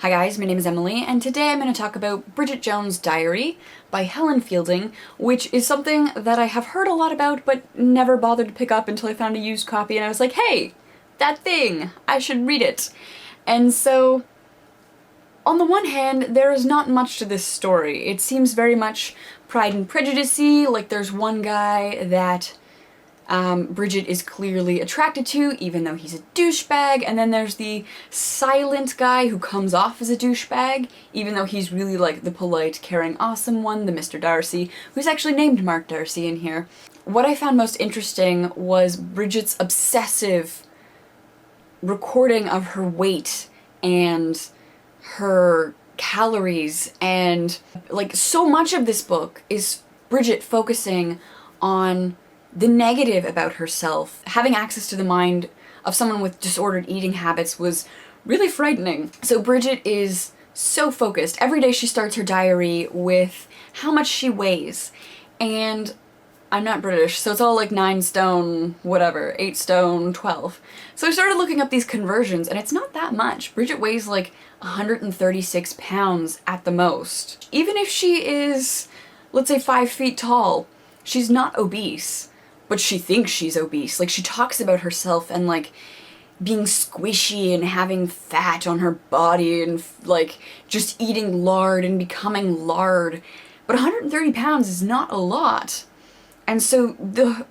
Hi guys, my name is Emily, and today I'm going to talk about Bridget Jones' Diary by Helen Fielding, which is something that I have heard a lot about but never bothered to pick up until I found a used copy and I was like, hey, that thing! I should read it! And so, on the one hand, there is not much to this story. It seems very much Pride and Prejudice-y, like there's one guy that Bridget is clearly attracted to, even though he's a douchebag, and then there's the silent guy who comes off as a douchebag, even though he's really like the polite, caring, awesome one, the Mr. Darcy, who's actually named Mark Darcy in here. What I found most interesting was Bridget's obsessive recording of her weight and her calories, and like so much of this book is Bridget focusing on the negative about herself. Having access to the mind of someone with disordered eating habits was really frightening. So Bridget is so focused. Every day she starts her diary with how much she weighs. And I'm not British, so it's all like 9 stone, whatever, 8 stone, 12. So I started looking up these conversions, and it's not that much. Bridget weighs like 136 pounds at the most. Even if she is, let's say, 5 feet tall, she's not obese. But she thinks she's obese. Like, she talks about herself and, like, being squishy and having fat on her body and, like, just eating lard and becoming lard. But 130 pounds is not a lot. And so the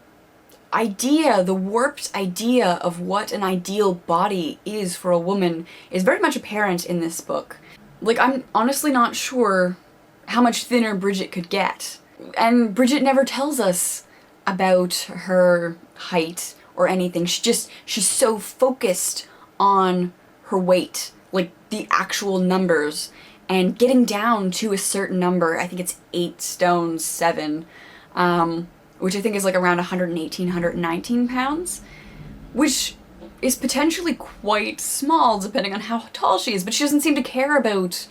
idea, the warped idea of what an ideal body is for a woman is very much apparent in this book. Like, I'm honestly not sure how much thinner Bridget could get. And Bridget never tells us about her height or anything. She's so focused on her weight, like the actual numbers, and getting down to a certain number. I think it's 8 stone 7, which I think is like around 118, 119 pounds, which is potentially quite small depending on how tall she is, but she doesn't seem to care about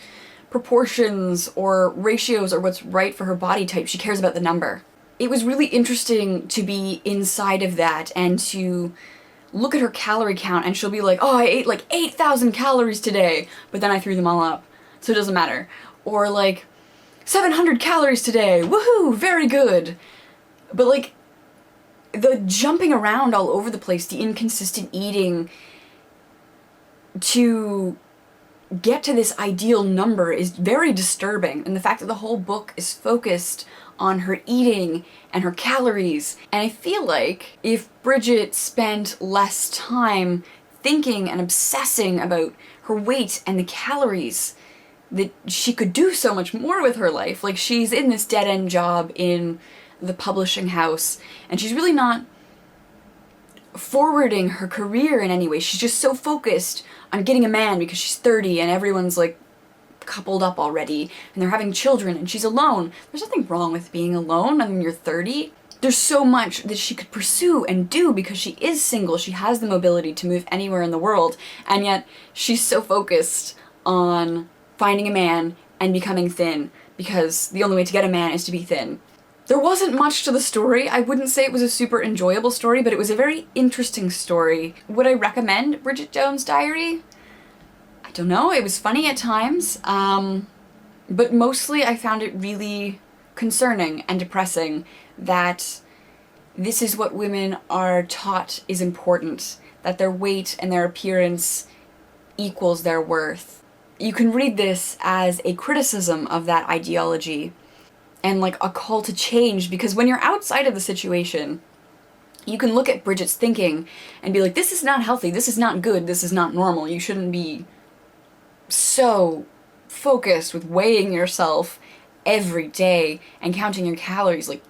proportions or ratios or what's right for her body type. She cares about the number. It was really interesting to be inside of that and to look at her calorie count, and she'll be like, oh, I ate like 8,000 calories today, but then I threw them all up, so it doesn't matter. Or like, 700 calories today, woohoo, very good. But like, the jumping around all over the place, the inconsistent eating to get to this ideal number is very disturbing, and the fact that the whole book is focused on her eating and her calories. And I feel like if Bridget spent less time thinking and obsessing about her weight and the calories, that she could do so much more with her life. Like, she's in this dead-end job in the publishing house, and she's really not forwarding her career in any way. She's just so focused on getting a man because she's 30 and everyone's like coupled up already and they're having children and she's alone. There's nothing wrong with being alone when you're 30. There's so much that she could pursue and do because she is single. She has the mobility to move anywhere in the world, and yet she's so focused on finding a man and becoming thin because the only way to get a man is to be thin. There wasn't much to the story. I wouldn't say it was a super enjoyable story, but it was a very interesting story. Would I recommend Bridget Jones' Diary? I don't know, it was funny at times, but mostly I found it really concerning and depressing that this is what women are taught is important, that their weight and their appearance equals their worth. You can read this as a criticism of that ideology and like a call to change, because when you're outside of the situation, you can look at Bridget's thinking and be like, this is not healthy, this is not good, this is not normal, you shouldn't be so focused with weighing yourself every day and counting your calories, like.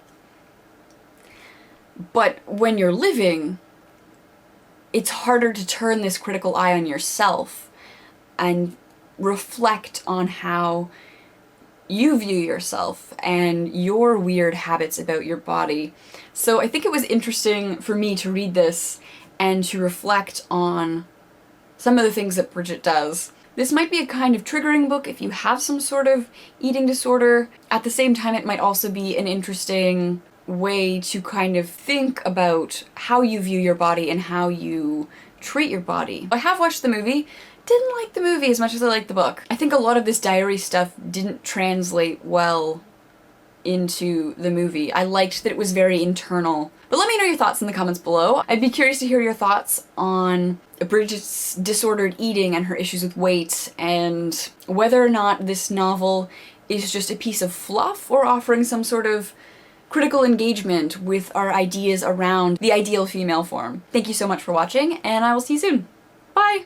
But when you're living, it's harder to turn this critical eye on yourself and reflect on how you view yourself and your weird habits about your body. So I think it was interesting for me to read this and to reflect on some of the things that Bridget does. This might be a kind of triggering book if you have some sort of eating disorder. At the same time, it might also be an interesting way to kind of think about how you view your body and how you treat your body. I have watched the movie. didn't like the movie as much as I liked the book. I think a lot of this diary stuff didn't translate well into the movie. I liked that it was very internal. But let me know your thoughts in the comments below. I'd be curious to hear your thoughts on Bridget's disordered eating and her issues with weight, and whether or not this novel is just a piece of fluff or offering some sort of critical engagement with our ideas around the ideal female form. Thank you so much for watching, and I will see you soon. Bye!